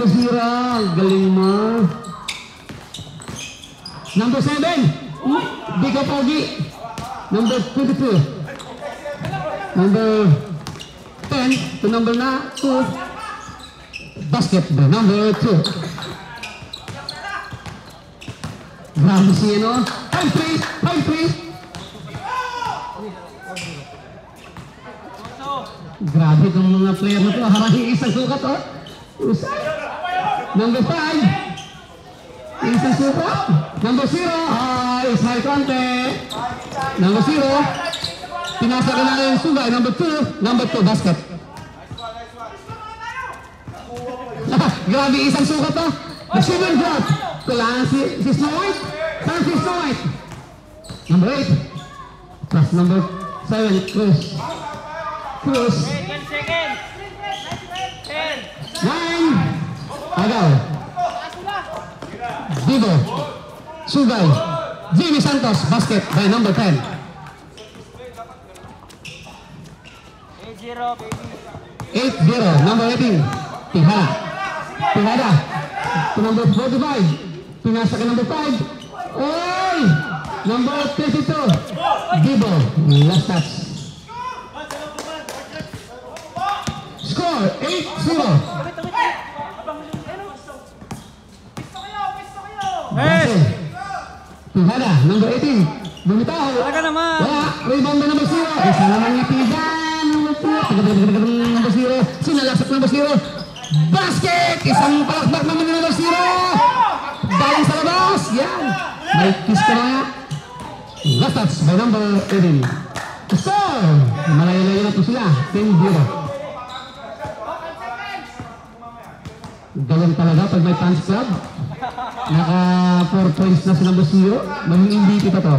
number 0. Galing mo. Number 7. Biko Pogi. Number 22. Number 10 to number 2. Basketball. Number 2. Grabe siya, no? 5-3. 5-3. Grabe itong mga player na ito. Harahin isang sukat, oh. Number 5. Isang sukat. Number 0. Ay, high contact. Number 0. Pinasa ka na yung sugay. Number 2. Number 2, basket. Grabe, isang sukat, oh. The silver drop. Kailangan si Snow White. Saan si Snow White? Number 8. Plus number 7, Cruz. Cruz. 10 seconds. 9. Agaw. Dibo. Sugay. Jimmy Santos. Basket by number 10. 8-0, baby. 8-0. Number 18. Tihada. Tihada. To number 45. Pinasa ka number 5. Oy! Number 32. Dibo. Last touch. Score 8-0. Basel. Tihada. Number 18. Bumitaw. Talaga naman. Wala. Rebound na number 0. Isa naman yung tigan. Number 0. Sinalasak number 0. Basket! Isang palakbak naman yung number 0. Daling sa labas. Yan. May kiss ka na. Last touch by number 18. Score! Malayo-layo na po sila. 10-0. Galing talaga pag may fans club. Naka 4 points na si number 0. Maging MVP pa to.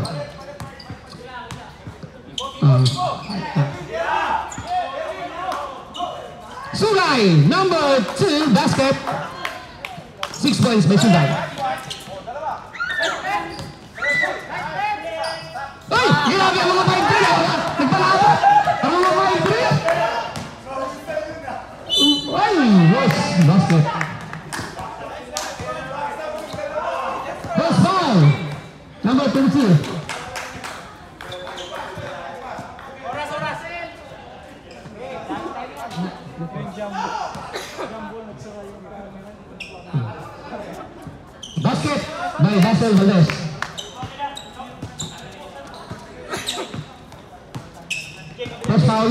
Sugay, number 2, basket. 6 points by Sugay. Ay! Grabe ang mga 5-3! Nagpalabo! Ang mga 5-3! Ay! Yes! Basket. First foul! Number 22. Basket by Basel Valdez. First foul.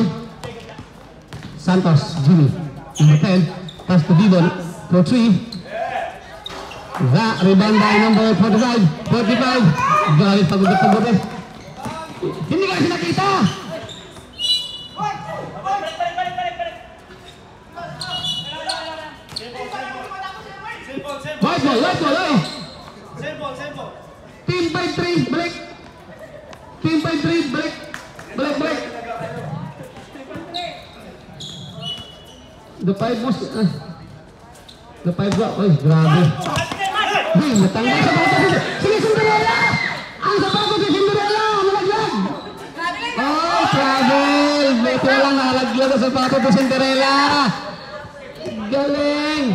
Santos, Jimmy. Number 10. Pass to Dibon for 3. The rebound by number 45. 45. Galit pagod-pagod eh. Hindi kasi nakita. White ball, eh. Team 5-3, balik. Team 5-3, balik. Balik. The 5 was, the 5 go, ay, grabe. Hey, natanggal sa bato. Sige, Cinderella! Ang sapato si Cinderella, nalaglag. Oh, travel. Beto lang, nalaglag sa sapato si Cinderella. Galing.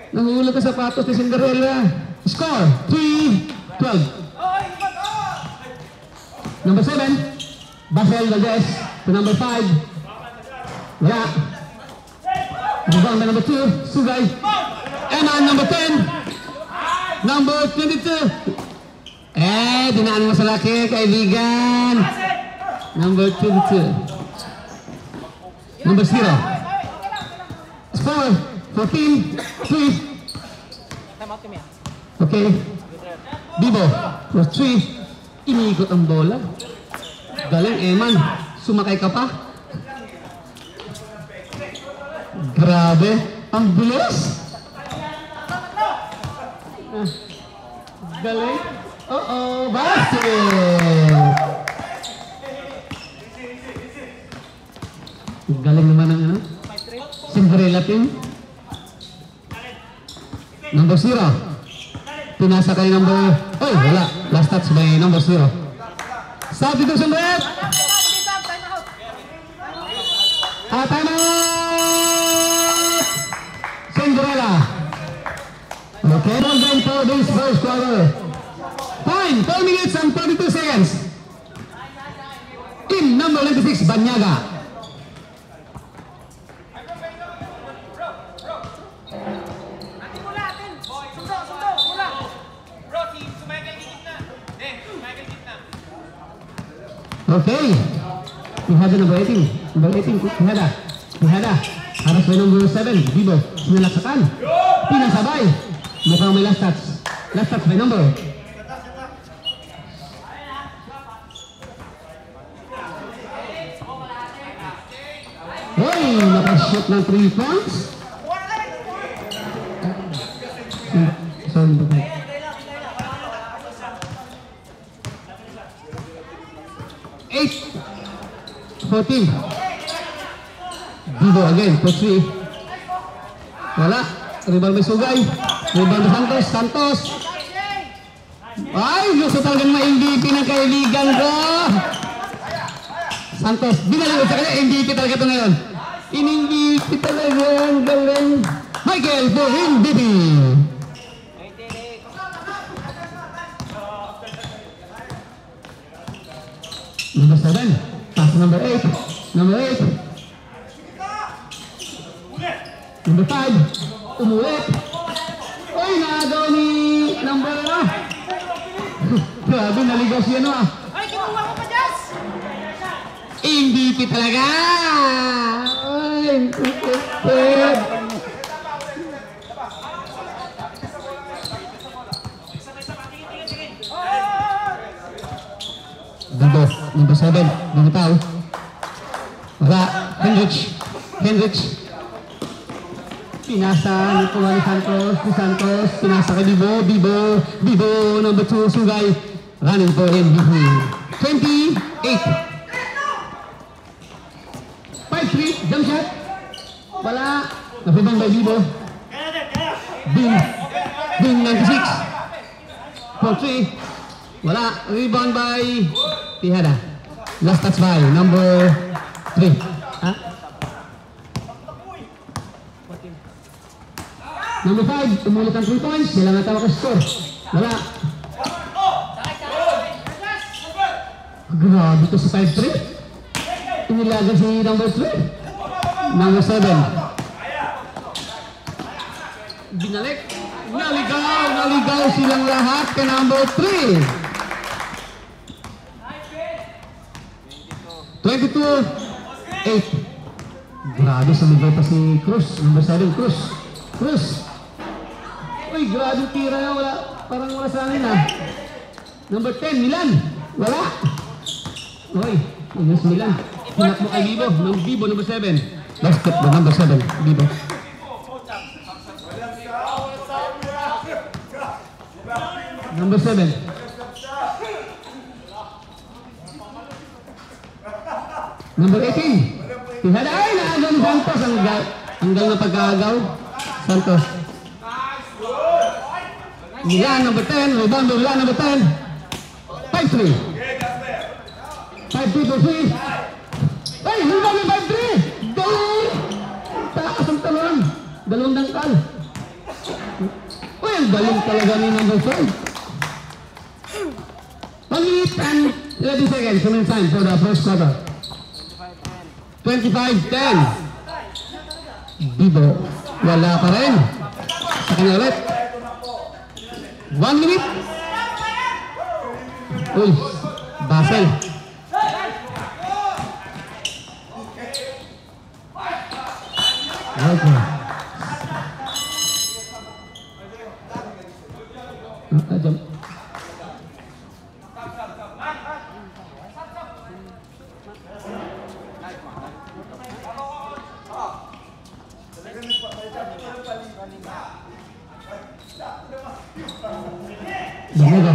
Nahulog ka sapatos ni Cinderella. Score 3-12. Number 7, Basel Valdez to number 5. Wala. Rebound by number 2, Sugay. Eman, number 10. Number 22. Dinaan mo sa laki, kaibigan. Number 22. Number 0. Score 14-3. Okay. Bibo for 3. Iniikot ang bola. Galing, Eman. Sumakay ka pa. Grabe. Ang bilis. Galing. Basket. Galing naman ang ano. Cinderella team. Number 0. Pinasa kay number... Oy, wala. Last touch by number 0. Substitution rep. Time out. So quarter. Time, 4 minutes and 42 seconds. Team number 96, Banyaga. Okay. Tihada number 18. Number 18, Tihada. Tihada. Harus by number 7, Bibo. Sinalaksakan. Pinasabay. Mukhang may last touch. Last touch by number. Hoy! Nakashoot ng 3 points. Sorry. 14. Bibo again, for 3. Wala. Rebound may sugay. Rebound ni Santos. Santos. Ay, gusto talagang ma-MVP ng kaibigan ko. Santos. Binaliw sa kanya. MVP talaga ito ngayon. In-MVP talaga. Ang galing. Michael for MVP. Number 7. Pass number 8. Number 8. Number 5. Umulit. Uy, nagaw ni number 1. Grabe, naligaw siya no ah. Ay, kinuha ko pa, Jazz! MVP talaga. Ay, stupid. Bibo, number 7, bumitaw. Wala, Henrich. Pinasa ni Santos, pinasa kay Bibo, number 2, Sugay. Running for MVP. 28. 5-3, jump shot. Wala, napibang by Bibo. Bing 96. 4-3. Wala, rebound by Tihada. Last touch by number 3. Ha? Number 5, tumulit ang 3 points. Kailangan tawa ka score. Wala. Grabe ito sa 5-3. Inilaga si number 3. Number 7. Binalik. Naligaw silang lahat kay number 3. 22-8. Grabe, sumigaw pa si Cruz. Number 7, Cruz. Uy, grabe tira na. Wala, parang wala sa amin ah. Number 10, Milan. Wala. Uy, minus Milan. Hinap mo kay Bibo. Number 7. Basketball, number 7, Bibo. Number 7. Number 18. Tihada. Ay, naagaw ni Santos. Hanggang na pagkaagaw. Santos. Milan, number 10. Rebound, Milan, number 10. 5-3. 5-3 to 3. Ay, rebound, 5-3. Galing. Taas ang talon. Dalawang dangkal. Uy, ang galing talaga ni number 5. 1 minute and 11 seconds. Coming time for the first quarter. 25-10. Bibo. Wala pa rin. Sa kanya ulit. 1 minute. Uy, Basel. Okay. Jump. Bumega.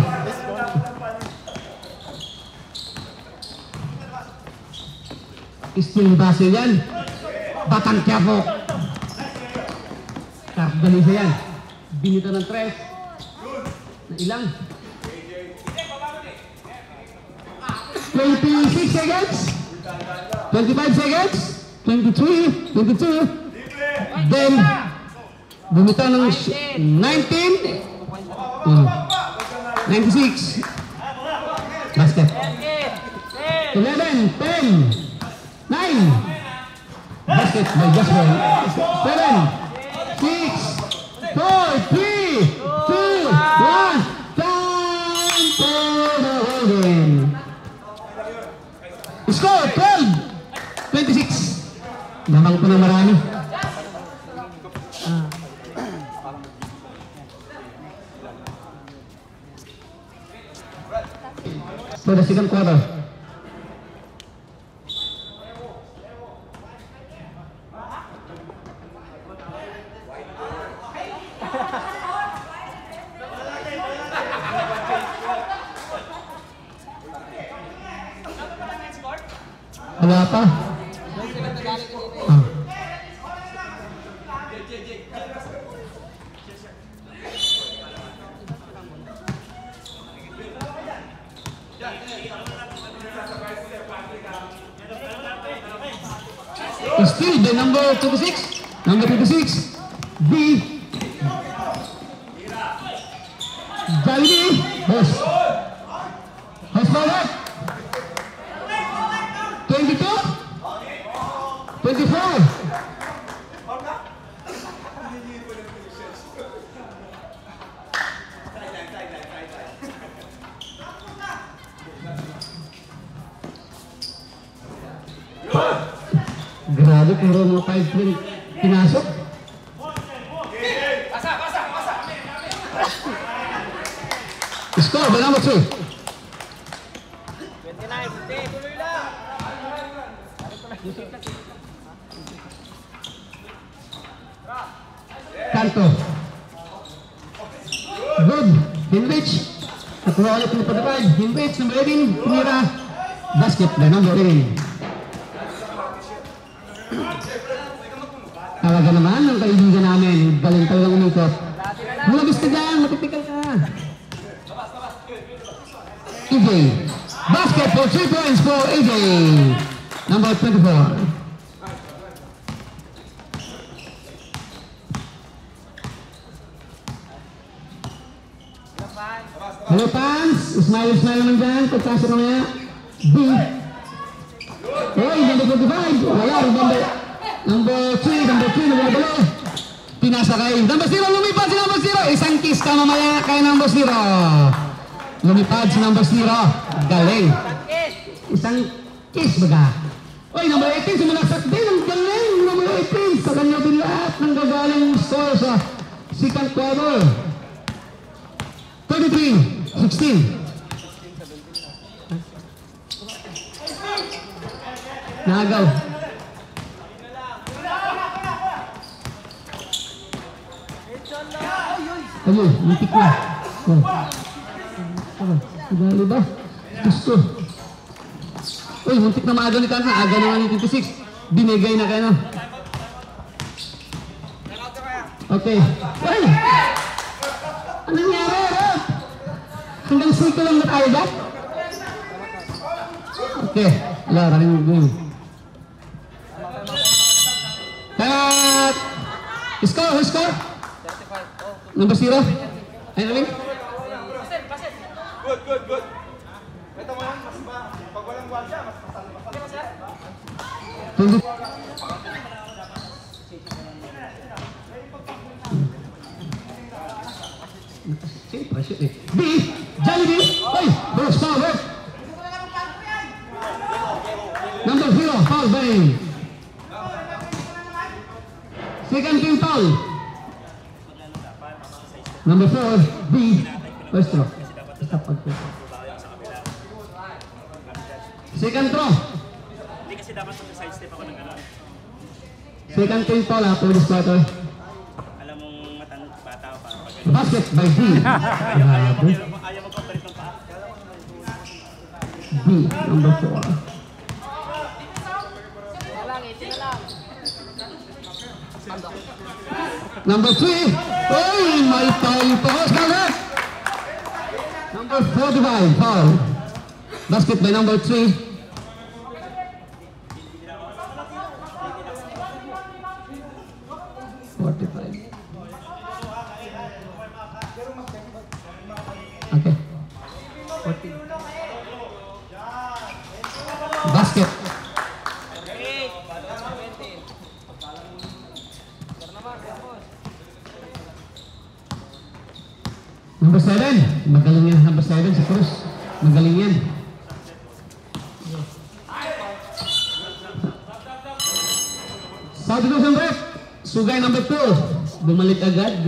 Still Basel yan. Batang Quiapo. Dalisa yan. Binito ng 3. Na ilang? 26 seconds. 25 seconds. 23. 22. Then, bumito ng 19. 96. Basket. 11, 10, 9. Basket by Jasper. 7, 6, 4, 3, 2, 1. Time for the holding. Score 12, 26. Lamang po ng marami. For the second quarter. Wala pa. Still the number 26. Number 26. B. Jaldi. Host. Host forward. 22. 24. Grabe, puro mga 5 pin pinasok. Score by number 2. 29, tuloy lang. Kanto. Good. Hinrich. Nakuha ulit ng patapad. Hinrich, number 18. Pinira. Basket by number 18. Talaga naman ang kaibigan namin. Galing talagang umikot. Mulagis ka dyan. Matipikal ka. EJ. Basket for 3 points for EJ. Number 24. Hello fans. Smile naman dyan. Pagkasa ka maya. B. Oy, number 25. Wala. Number 3. Number 3. Pinasa kay number 0. Lumipad si number 0. Isang kiss ka mamaya kay number 0. Lumipad si number 0. Galing. Isang kiss baga. Oy, number 18. Sumalaksak din. Ang galing. Number 18. Sa kanya din lahat ng gagaling score sa second quarter. 33. 16. Nagaw. Ayun, muntik na. Dali ba? Gusto. Uy, muntik na maaga ni Kanka. Aga naman ni 26. Binigay na kayo. Okay. Uy! Anong nangyari? Hanggang siko lang na tayo ba? Okay. Wala, running game. Cut! Score, who score? 35. Number 0? Ayun na rin? Good. Ito mo yan, mas ba? Pag walang buwan siya, mas masal. 20. B, Jollibee, ay, burst power. Number 0, foul by. Second team foul. Number 4, B, first throw. Second throw. Hindi kasi dapat sa-side step ako ng gano'n. Second team foul ha, for this quarter. Alam mong matang bata pa. Basket by B. Ayaw mo pang-palit ng paa. B, number 4. Number 3. Oh, may foul pa. Scarlett. Number 45, foul. Basket by number 3. Okay. Number 7. Magaling yan. Number 7 si Cruz. Magaling yan. Substitution break. Sugay number 2. Bumalik agad.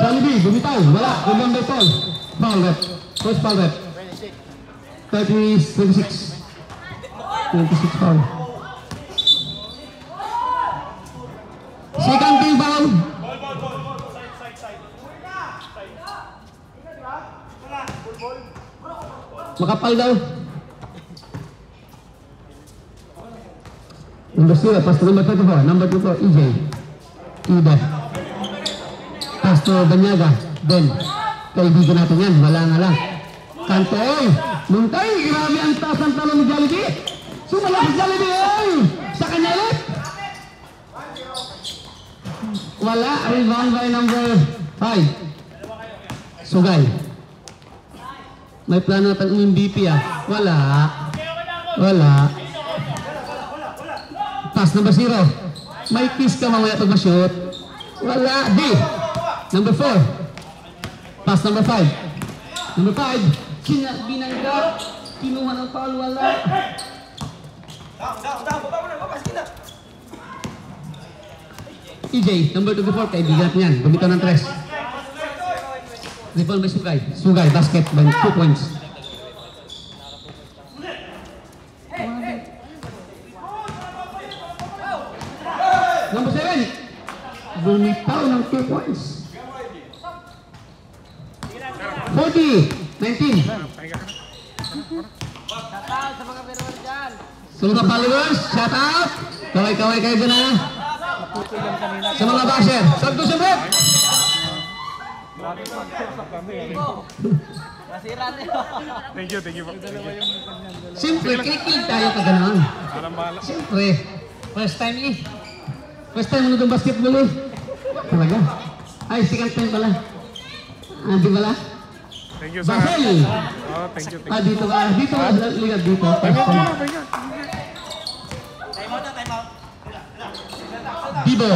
Jollibee, bumitaw. Wala. Number 12. Foul rep. First foul rep. 26. 26 foul. Second team foul. Makapal daw. Number 0, pass to number 24. Number 24, EJ. Ida. Pass to Banyaga. Ben. Kaibigan natin yan. Wala nga lang. Kantoy. Muntay. Grabe ang taas ang talon ni Jollibee. Sumalak si Jollibee. Ay! Sa kanya ulit. Wala. Rebound by number 5. Sugay. May plano na tayong MVP ah. Wala. Wala. Pass number 0. May kiss ka mamaya pag ma-shoot. Wala. D. Number 4. Pass number 5. Number 5. Binangga. Kinuha ng foul. Wala. EJ. Number 24. Kaibigan natin yan. Bumitaw ng 3. Rebound by Sugay. Sugay, basket by 2 points. Number 7. Bumitaw ng 2 points. 40-19. Sa mga followers, shout out. Kaway-kaway kayo dyan ha. Sa mga basher, substitution break. Thank you po. Siyempre, kikilig tayo ka gano'n. Siyempre, first time eh. First time mo nung basketball eh. Talaga. Ay, second time pala. Ah, di pala? Thank you, sir. Basel! Oh, thank you. Ah, dito ka. Dito ka. Ligat dito. First time. Bibo.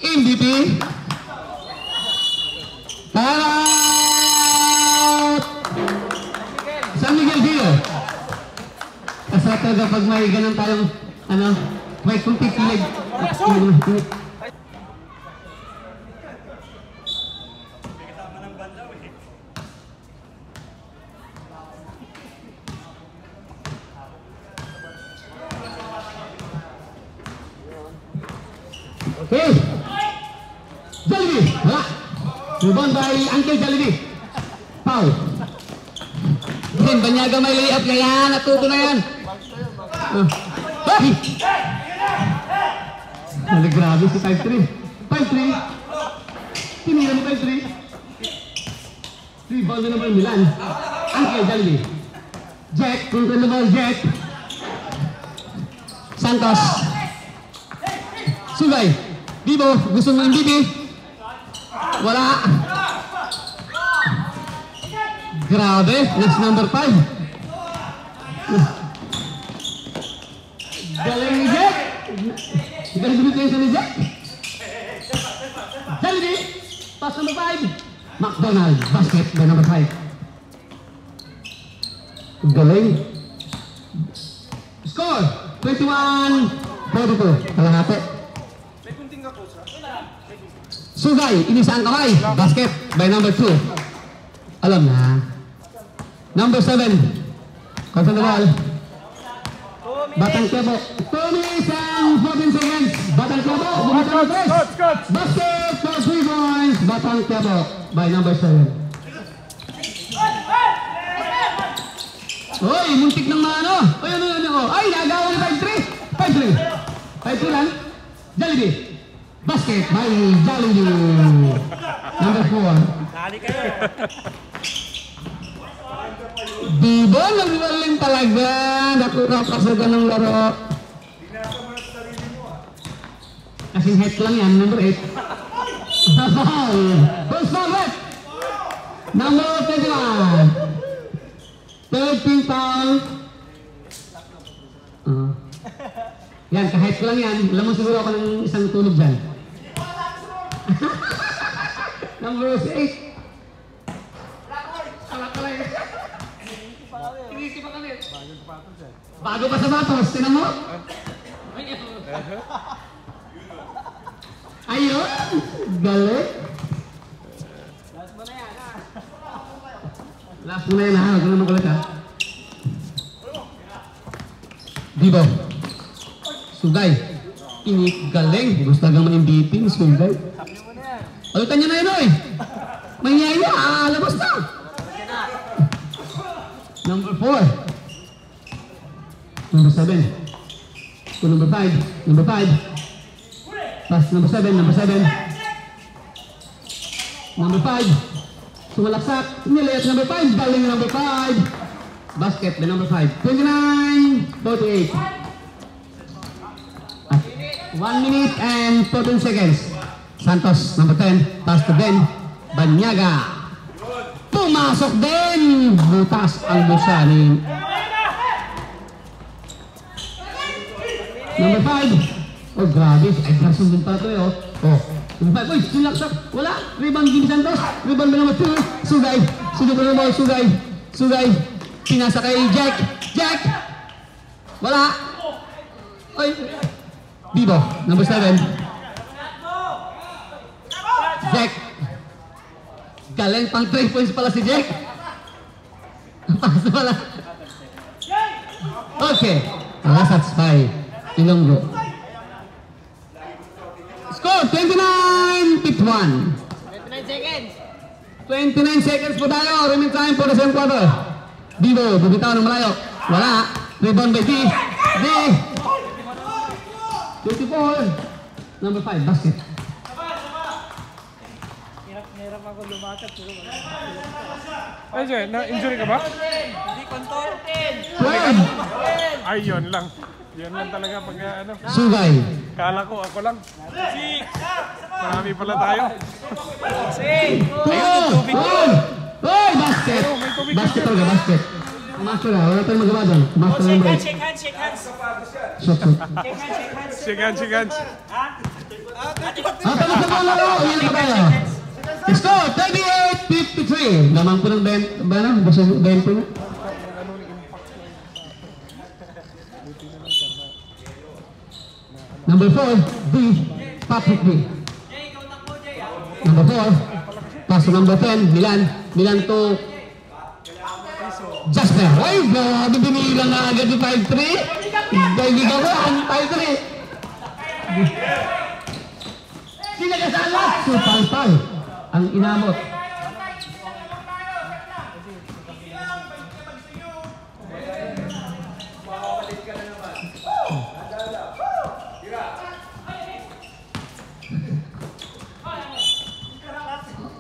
MVP. Out! San Miguel Dio. Kasarap talaga pag may ganun tayong, may kunti-kilig. Okay. Jollibee. Wala. Rebound by Uncle Jollibee. Foul. Din, Banyaga may layup na yan. Natuto na yan. Ay! Grabe si 5-3. 5-3. Tinira ni 5-3. Rebound na naman Milan. Uncle Jollibee. Jack. Control the ball, Jack. Santos. Sugay. Bibo. Gusto mo yung Bibi. Wala. Grabe. Next number 5. Galing ni Jack. Galing dumitin ni Jack. Jollibee. Pass number 5. McDonald. Basket by number 5. Galing. Score. 21-42. Kalahati. Sugay. Inisang kamay. Basket by number 2. Alam na. Number 7. Control the ball. Batang Quiapo. 2 minutes and 14 seconds. Batang Quiapo. Bumatang tres. Basket for 3 points. Batang Quiapo by number 7. Hoy, muntik ng mano. Ay, nagawa ni 5-3. 5-3 lang. Jollibee. Basket by Jollibee. Number 4. Bibo, nagwaling talaga. Nakakasaga ng laro. Kasing hit lang yan, number 8. First foul, Number 21. 13 foul. Yan, kahit ko lang yan. Alam mo siguro ako ng isang tulog dyan. Number 6. Bago pa sa batos, tinan mo? Ayun! Galit! Last mo na yan ha, huwag ka naman kulit ha. Dibo. Sugay. Ini galing. Gusto hanggang ma-MVP, Sugay. Alutan niya na yun oy! May nyaya, labas na! Number 4. Number 7. To number 5. Number 5. Pass number 7. Number 7. Number 5. Sumalaksak. Nilayat number 5. Galing number 5. Basket by number 5. 29-48. 1 minute and 14 seconds. Santos, number 10. Pass to Ben. Banyaga. Pumasok din. Butas ang bulsa ni number 5. Oh, grabe. Ay, grasun din pala ito eh. Oh. Number 5. Uy, sinaksak. Wala. Rebound Jimmy Santos. Rebound by number 2. Sugay. Sugay pa naman. Sugay. Sugay. Pinasa kay Jack. Jack. Wala. Uy. Bibo. Number 7. Jack. Galing pang 3 points pala si Jack. Pass pala. Okay. Satisfy. Ilonggo. Score 29-51. 29 seconds. 29 seconds po tayo. Remaining time for the second quarter. Bibo, bumitaw ng malayo. Wala. Rebound by D. D. 24. Number 5, basket. Hirap ako lumakat. Ay, Jay, na-injury ka ba? Hindi control. 12. Ay, yun lang. Yun lang talaga pag ano. Sugay. Kala ko, ako lang. Marami pala tayo. 2. Oy, basket. Basket talaga, basket. Master na, wala tayong magawa doon. Master ng break. Shake hands. Shot. Shake hands. Tapos na po laro. Uyan na pa tayo. Score 38-53. Lamang po ng 20. Ba na? Basta 20 na. Number 4, B. Patrick B. Number 4. Pass to number 10. Milan to Jasper. Ay, grabe binilang na agad yung 5-3. Kaibigan ko ang 5-3. Sila kasala. Supal-pal ang inamot.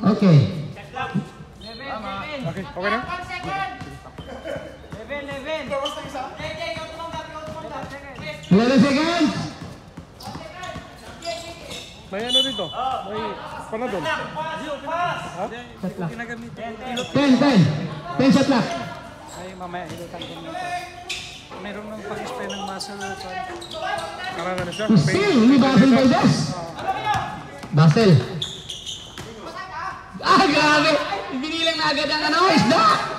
Okay. Okay na? 11 seconds. May ano dito? May panadol. Shot clock. Ginagamit. 10 shot clock. Ay, mamaya ilutan ko nito. Meron nang pag-spray ng muscle. Karana na siya. Still, ni Basel Valdez. Basel. Ah, grabe. Binilang na agad ang ano, isda.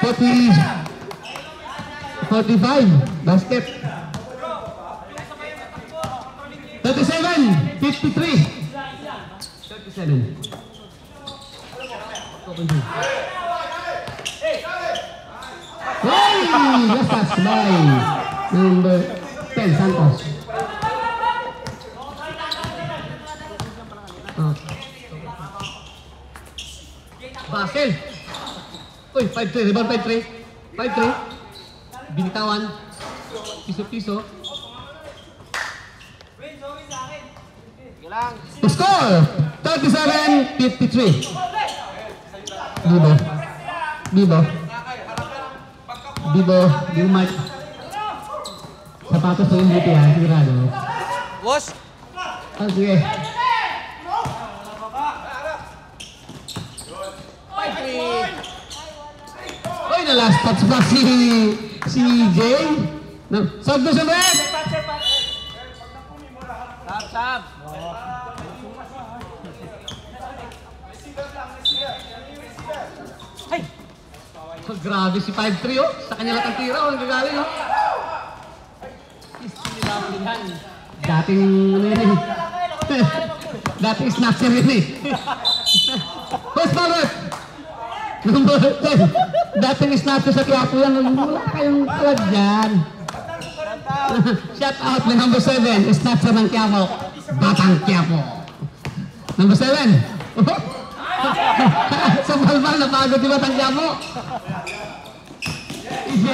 45. Basket. 37. Hey, just pass by number 10, Santos. Basel. Uy, 5-3, rebound 5-3. 5-3. Binitawan. Piso-piso. Score! 37-53. Bibo, Mike. Sapatos na yung buti ha, sigurado. Boss! Oh, sige. Uy, na-last touch pa si Jay. Sab na siya, Brett! Sab. Hey! Oh, grabe si 5-3 oh. Sa kanya lang ang tira oh. Nagagaling oh. Dating ano yun eh. Dating snatcher yun eh. Post forward! Number 10. Dating snatcher sa Quiapo yan. Wala kayong kalag dyan. Shout out na number 7. Snatcher ng Quiapo. Batang Quiapo. Number 7. Sa balbal napagod di Batang Quiapo. EJ.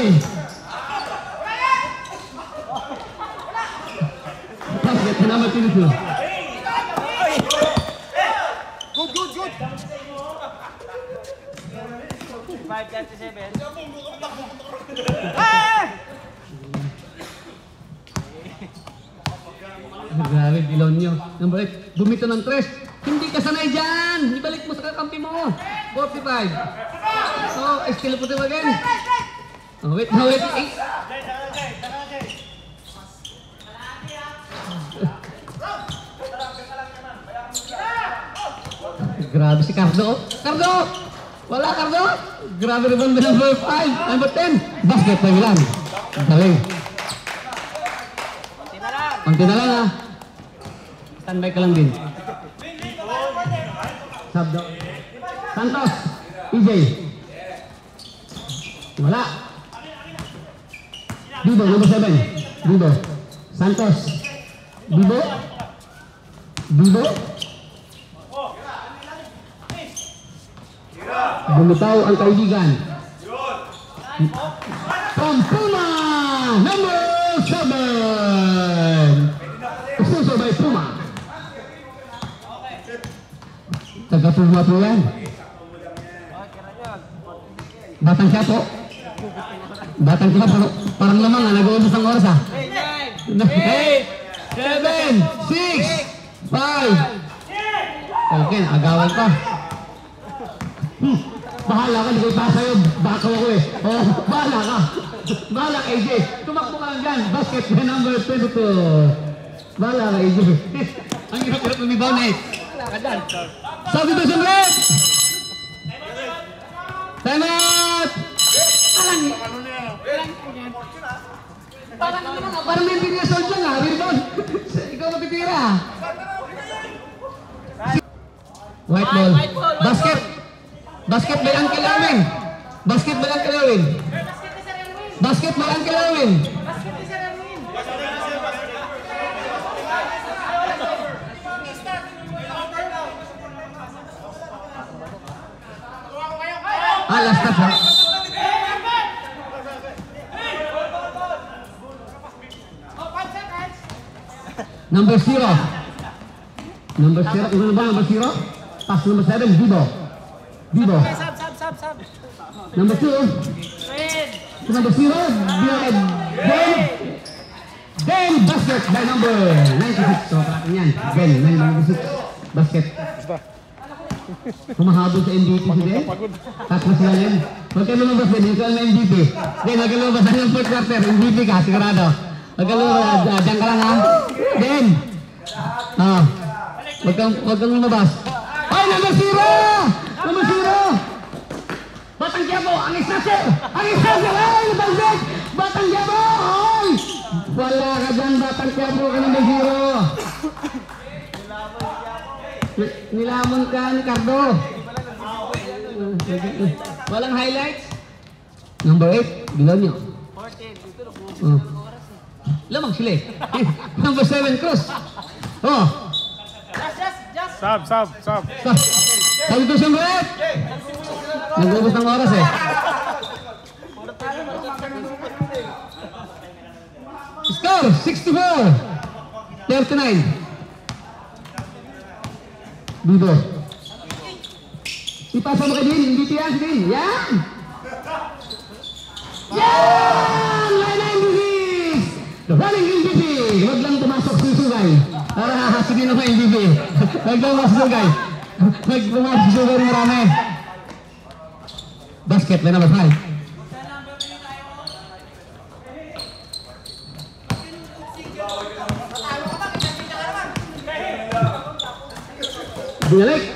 Basket na naman pinito. Good. 5:37. Grabe, bilon nyo. Number 8, bumito ng 3. Hindi ka sanay dyan. Ibalik mo sa kakampi mo. 45. So, still put him again. Oh, wait. 8. Grabe si Cardo. Cardo! Wala, Cardo! Grabe rebound ba number 5. Number 10. Basket na ilan. Galing. Konti na lang ha. Standby ka lang din. Sabdo. Santos. EJ. Wala. Bibo, number 7. Bibo. Santos. Bibo. Bumitaw ang kaibigan. From Puma, number 7. Ususo by Puma. Taga Puma po yan. Batang Quiapo. Batang Quiapo. Parang lamang ha, nag-uubos ang oras ha. 8, 7, 6, 5. Okay, agawan pa. Bahala ka, hindi ko ipasa yun. Bakaw ako eh. Oh, bahala ka. Bahala ka, AJ. Tumakbo ka lang dyan. Basket na number 22. Bahala ka, AJ. Ang hirap-hirap ng rebound eh. Wala ka dyan. Substitution red! Time out! Parang may pinasol dyan ha. Rebound. Ikaw matitira. White ball. Basket. Basket by Uncle Erwin. Basket by Uncle Erwin. Basket by Uncle Erwin. Last touch ha. Number 0. Number 0. Ano ba number 0? Pass number 7. Bibo. Sab. Number 2. Number 0. Ben basket by number 96. So, parating yan. Ben, 96. Basket. Kumahabol sa MVP si Ben. Tapos na sila yan. Huwag ka lumabas din. Ikaw na MVP. Ben, huwag ka lumabas na yung fourth quarter. MVP ka, sigurado. Huwag ka lumabas. Diyan ka lang ha. Ben. Huwag kang lumabas. Ay, number 0! Number 0! Batang Quiapo! Ang isnasir! Ay, nabalbek! Batang Quiapo! Ay! Wala ka dyan, Batang Quiapo ka number 0! Nilamon ka ni Cardo. Walang highlights? Number 8, bilang nyo. 14. Lamang sila eh. Number 7, Cruz. Oh. Sab. Sabi ko siya, Brett. Nag-ubos ng oras eh. Score, 64. 39. Bibo. Ipasa mo ka din, MVP yan, si Din. Yan! Yan! Line MVP! The running MVP! Huwag lang pumasok susugay. Para hasibin ako MVP. Huwag lang pumasok susugay. Huwag pumasok susugay marami. Basket by number 5. Binalik.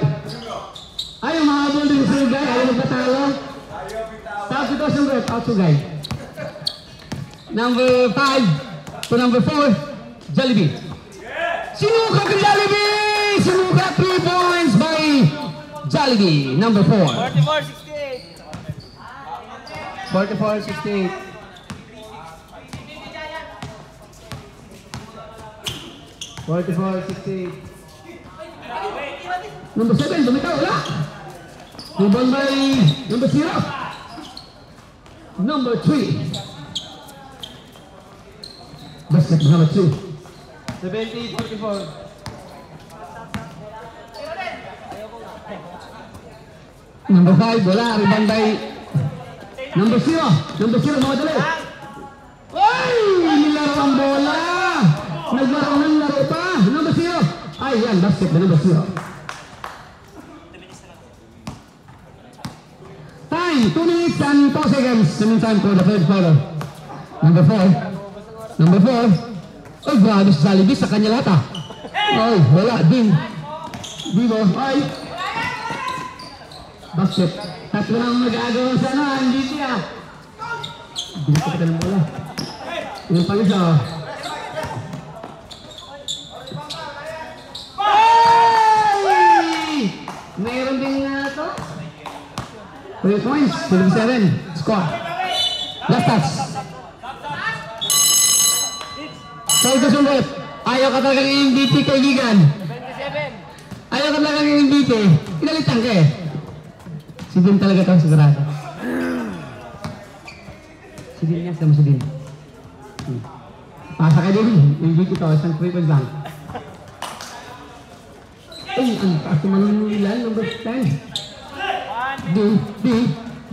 Ayaw mahabol din si Sugay. Ayaw magpatalo. Top situation break. Out Sugay. Number 5 to number 4. Jollibee. Sinukat ni Jollibee! Sinukat 3 points by Jollibee. Number 4. 44-68. 44-68. Number 7, bumitaw, wala. Rebound by number 0. Number 3. Basket by number 2. 70-44. Number 5, wala. Rebound by number 0. Number 0, mga dali. Ay! Nilaro ang bola! Naglaro ng laro pa. Number 0. Ay, yan. Basket by number 0. Time, 2 minutes and 4 seconds. Swimming time for the third quarter. Number 4. Number 4. Ay, grabe si Jollibee sa kanya lahat ah. Ay, wala. Din. Dibo. Ay. Basket. Tatlo lang mag-agawa sa ano. Hindi siya. Binito ka ng bola. Yung pang isa. Ay! Mayroon din nga ito. 3 points, 27. Score. Last touch. Saudi Sumbet. Ayaw ka talagang MVP, kaibigan. 27. Ayaw ka talagang MVP. Pinalitan ka eh. Si Din talaga ito, sigurado. Si Din niya, sama si Din. Pasa ka din. MVP ito, isang 3 points lang. Ay, ang taas naman ng ilan, number 10. D.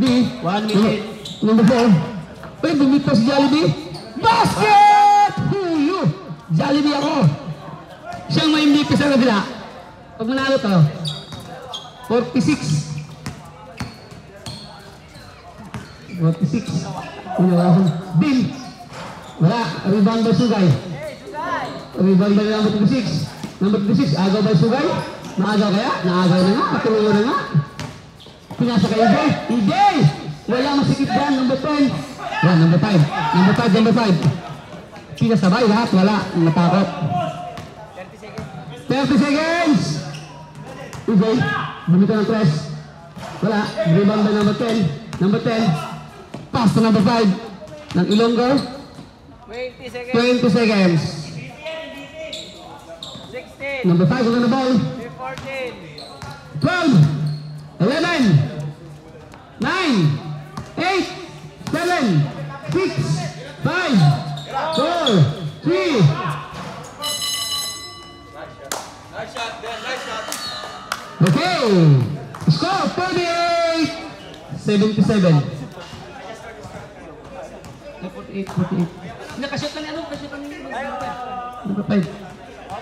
1 minute. Number 4. Uy, bumit pa si Jollibee. Basket! Huyo! Jollibee ako. Siyang may MVP sa kabila. Pag manalo to, 46. 46. Din. Wala. Rebound by Sugay. Rebound by number 26. Number 26. Agaw by Sugay. Naagaw kaya? Naagaw na nga. Patulungan na nga. Pinasa kay EJ. EJ! Wala masikip dyan. Number 10. Yan, number 5. Number 5, number 5. Pinasabay lahat. Wala. Natakot. 30 seconds! EJ, bumito ng press. Wala. Rebound by number 10. Number 10. Pass to number 5. Ng Ilonggo. 20 seconds. 20 seconds. 16. Number 5 on the ball. 14. 12. 11, 9, 8, 7, 6, 5, 4, 3. Nice shot, Ben. Nice shot. Okay. Score 48-77. 48. Nakashoot ka niya, ano? Nakashoot ka niya. Number 5.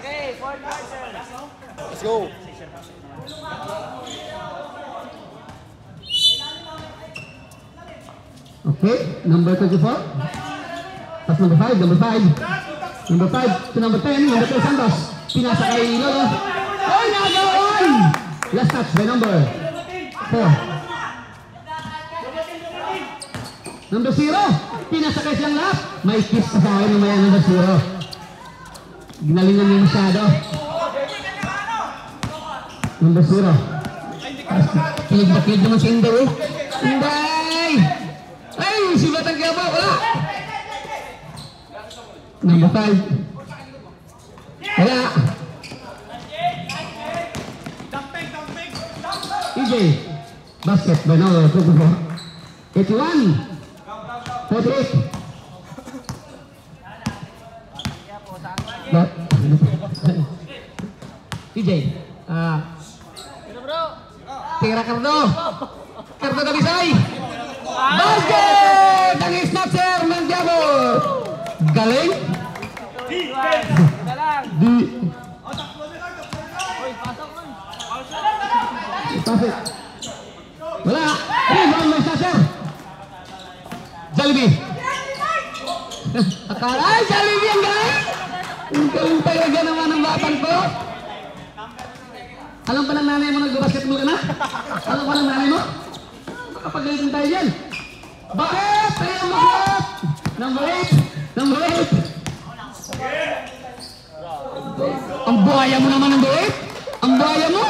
Okay, 4 quarters. Let's go. Okay, number 24. That's number 5, number 5. Number 5 to number 10, number 10 Santos. Pinasa kay Lolo. Oh, nagawan! Last touch by number 4. Number 0. Pinasa kay siyang lahat. May kiss sa akin ng maya number 0. Ginalingan niya masyado. Number 0. Kilig na kilig naman si Inday eh. Inday! Ay! Si Batang Quiapo! Wala! Number 5. Wala! EJ. Basket by number 24. 81. 48. EJ. Tira Cardo. Cardo Dabisay. Basket! Ang snatcher ng Diabo. Galing. Di. Pasok. Wala. Rebound by snatcher. Jollibee. Akala, ay, Jollibee ang galing! Ang galing talaga naman ang batang ko. Alam pa ng nanay mo nag-basketball ka na? Alam pa ng nanay mo? Makapagalitin tayo dyan. Bakit? Tayo makot! Number 8! Number 8! Ang buhaya mo naman, number 8! Ang buhaya mo!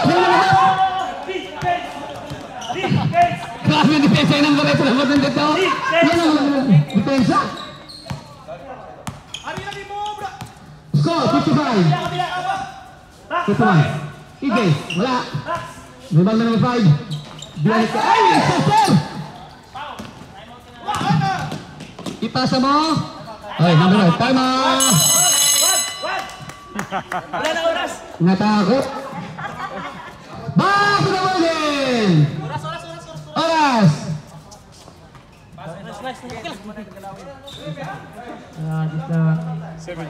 Grabe yung depensa yung number 8 na matang dito. Yan ang depensa. Score, 55. 51. EJ, wala. Rebound na number 5. Biyalik ka. Ay, sister! Ipasa mo. Ay, number 5. Time out. Wala na oras. Natakot. Back to the ball game. Oras. Seven.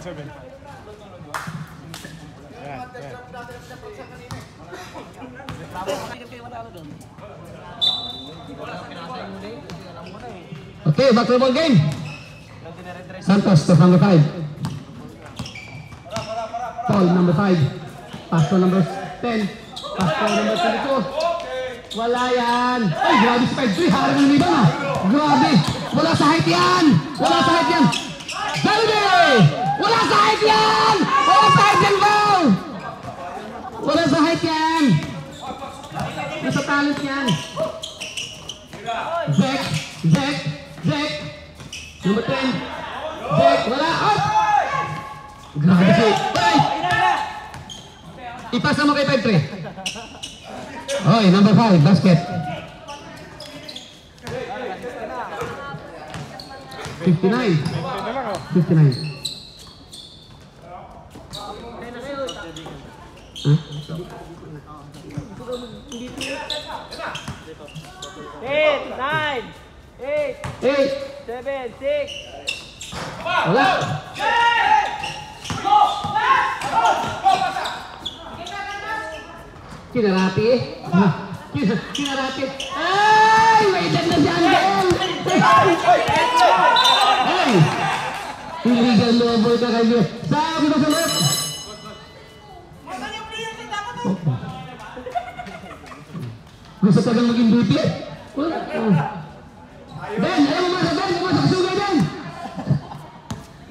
Okay, back to the ball game. Santos to number 5. Paul number 5. Pass to number 10. Pass to number 22. Wala yan. Ay, grabe si 5-3. Harap ng iba na. Grabe. Wala sa height yan. Wala sa height yan. Jollibee! Wala sa height yan! Wala sa height yan, Paul! Wala sa height yan. Nasa talent yan. Zek. Number 10. Zek, wala. Out! Grabe si. Ay! Ipasa mo kay 5-3. Oy, number 5, basket. 59. 59. Huh? 10, 9, 8, 7, 6. Wala. Kinarati. Kinarati. Ay, may dyan na si Angel. Ay! Illegal noble ka kayo. Sabi ko sa left. Gusto tagang maging duty? Ben, ayaw mo masa, Ben. Lumas sa sugay, Ben.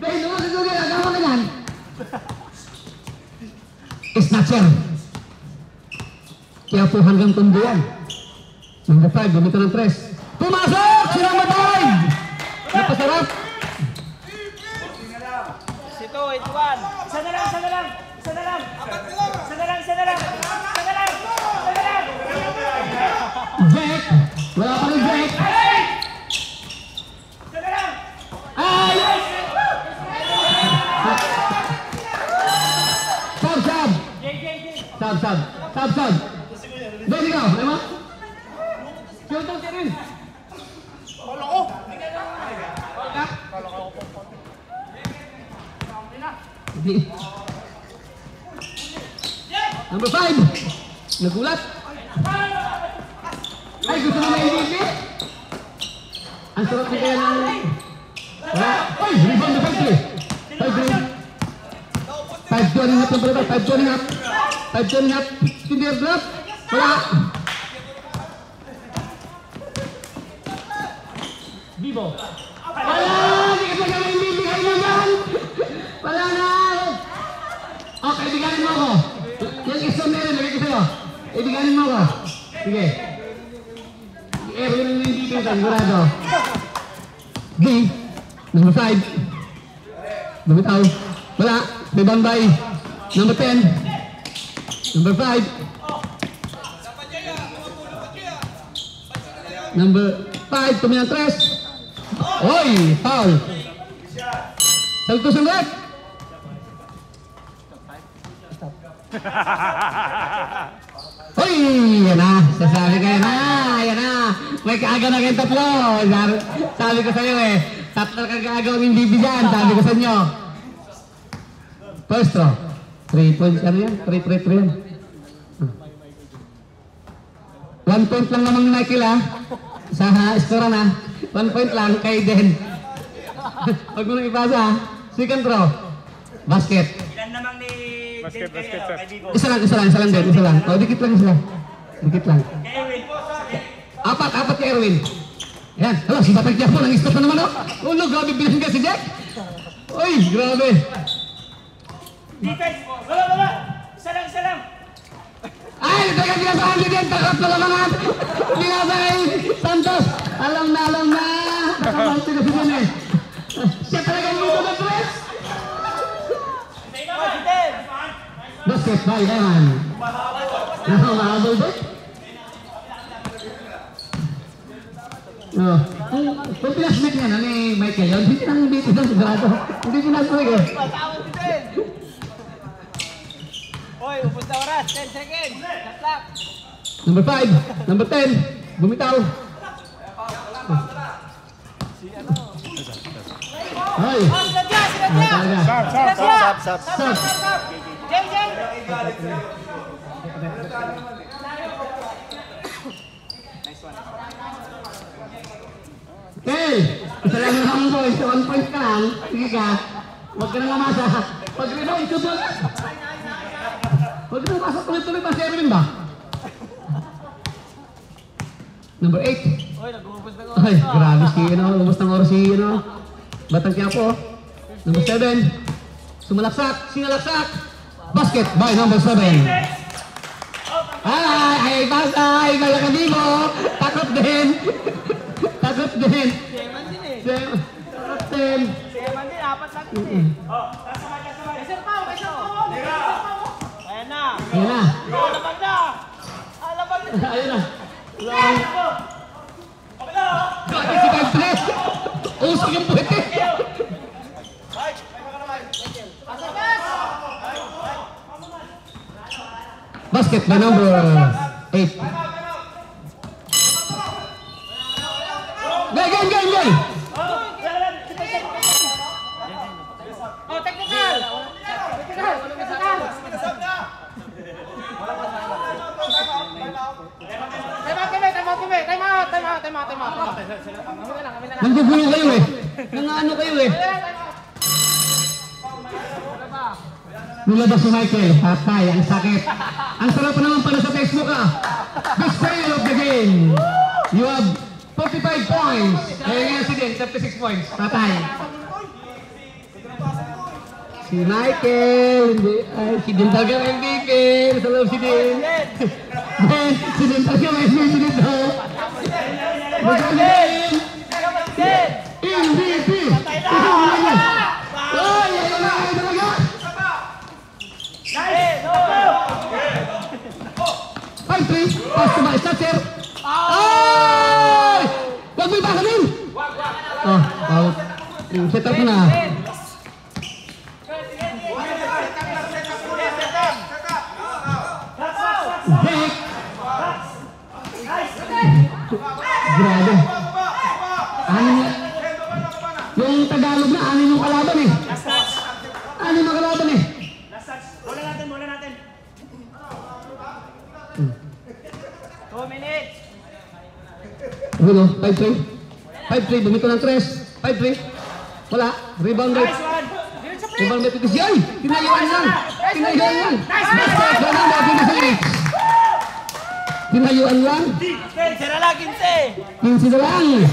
Ben, lumas sa sugay. Agawa ka yan. Snatcher. Kaya po hanggang tundo yan. Number 5, bumito ng 3. Pumasok! Silang matawag! Napasarap! Sito, 81. Isa na lang. Jack! Wala pa rin Jack! Ay! Sab! Doon ikaw, alam mo? Shooter ka rin! Number 5! Nagulat! Ay, gusto mo na MVP? Ang sarap niya kaya ng... Ay, rebound na 5-3. 5 joining up ng pala, 5 joining up. 5 joining up. Tinder drop. Wala. Bibo. Wala! Hindi ka pagkala yung bibigay naman! Wala na! Okay, ibiganin mo ako. Yung isang meron, lagay ko sa'yo. Ibiganin mo ako. Sige. Wala na yung bibigay ka, sigurado. Game. Number 5. Bumitaw. Wala. Rebound by number 10. Number 5. Number 5, tumilang 3. Oy, foul. Salto sa left. Oy, yan na. Sasabi kayo na. Yan na. May kaaga na kayong tatlo. Sabi ko sa'yo eh. Tatlo kang kaagaw ng bibi dyan. Sabi ko sa inyo. First throw. 3 points. Ano yan? 3 yan. 1 point lang namang Michael ha. Sa score na. 1 point lang kay Den. Huwag mo nang ipasa. Second throw. Basket. Ilan namang ni Basket, basket, sir. kay Digo? Isa lang din, isa lang. O, dikit lang sila. Dikit lang. Kay Erwin. Apat kay Erwin. Ayan, hala, si Batang Quiapo, nang-stop na naman, oh. Ulo, grabe bilang ka si Jack. Uy, grabe. Defense. Wala. Isa lang. Ay, teka, binasahan din yan. Takot na lamangan. Binasahan. Santos, alam na. Nakamanti na si Jen eh. Siya talaga dito na press. Basket by Eman. Mahabol ba? Kung pinasmit niya na ni Michael yun, hindi nang dito na sigurado. Hindi pinasmit eh. Matawag si Ben. Hoy, upos na oras. 10 seconds. Tatlap. Number 5, number 10, bumitaw. Ay, Sinadya. stop. Jay. Hey, isa lang ang boys, 1 point ka lang. Sige ka, huwag ka nang mamasa. Pag rebound, ito po. Huwag ka nang mamasa, tuloy-tuloy pa si Erwin ba? Number 8. Hoy, nag-uupos na Ay, grabe si, ubos ng oras si, Batang Quiapo. Number 7. Sinalaksak. Basket by number 7. Ay, basa, Kalakadigo. Takot din. Seman din eh. Takot din. Seman din, apat lang din eh. Kaysa pa. Ayan na. Ayan na. Alabag na. Ayun na. Grabe si Pagtres. Usok yung puwete. Basket by number 8. Gay! Oh, technical. Time out. Nanggugulo kayo eh. Nangano kayo eh. Nilabas si Michael. Patay, ang sakit. Ang sarap pa naman pala sa Facebook ah. Best player of the game. You have 45 points. Ngayon nga si Din, 36 points. Patay. Si Michael. Si Din talaga ang MVP. Nasa loob si Din. Si Din talaga ang MVP dito. Magaling! MVP! Ay, talaga! 5-3, pass to my starter. Ay! Huwag mo ipasanin! Out. Set up na. Back! Grabe. Yung Tagalog na, yung kalaban eh. Yung kalaban eh. Bola natin. 2 minutes. Ano, 5-3, bumito ng 3. 5-3. Wala, rebound right. Rebound right ito siya. Tinayuan lang. Basket, ganun ba, 26. Tinayuan lang. 15 na lang, 15. 15 na lang.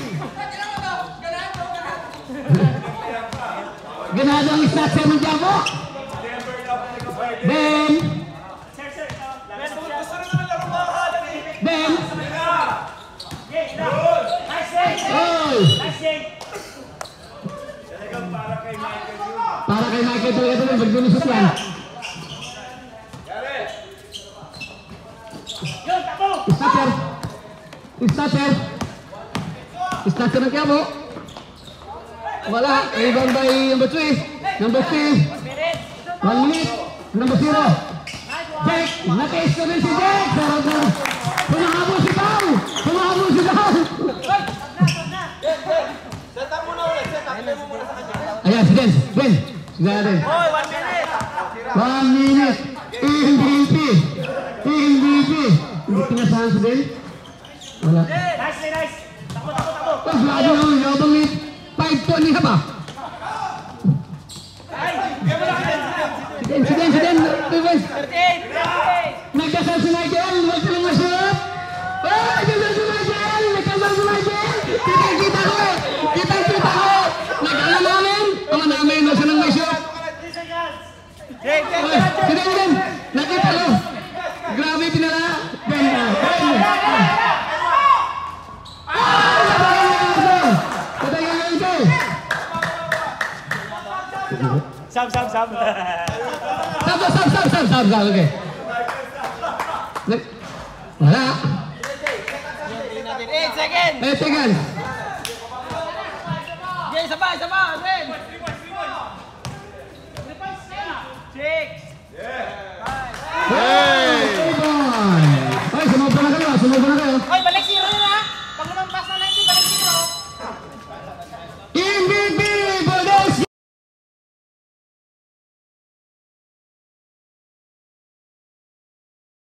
Ganado ang snatcher ng Quiapo. Ben. Oy. Para kay Michael talaga ito, magdulusot yan. Snatcher ng Quiapo. Wala, rebound by number 3. Number 3. 1 minute. Number 0. Jack, naka-ace na rin si Jack. Humahabol si Pao. Set up muna ulit. Play mo muna sa kanya. Ayan, si Ben. Sigara din. Hoy, 1 minute. 1 minute. MVP. Hindi pinasahan si Ben. Wala. Nice. Takbo. Tapos lagi yung yabang ni 5-20 ha ba? Si Den. Defense. 38. Nagdasal si Michael. Huwag ka lang mashoot. Oh, nagdasal si Michael. Kita ko. Nag-ano namin? Ama namin. Nasa nang may shoot. Si Den. Nakita ko. Grabe pinala. Sam. Sab, okay. Wala. 8 seconds. 8 seconds. Okay, sabay. Win. 6. Ay, sumubra na kayo. Ay,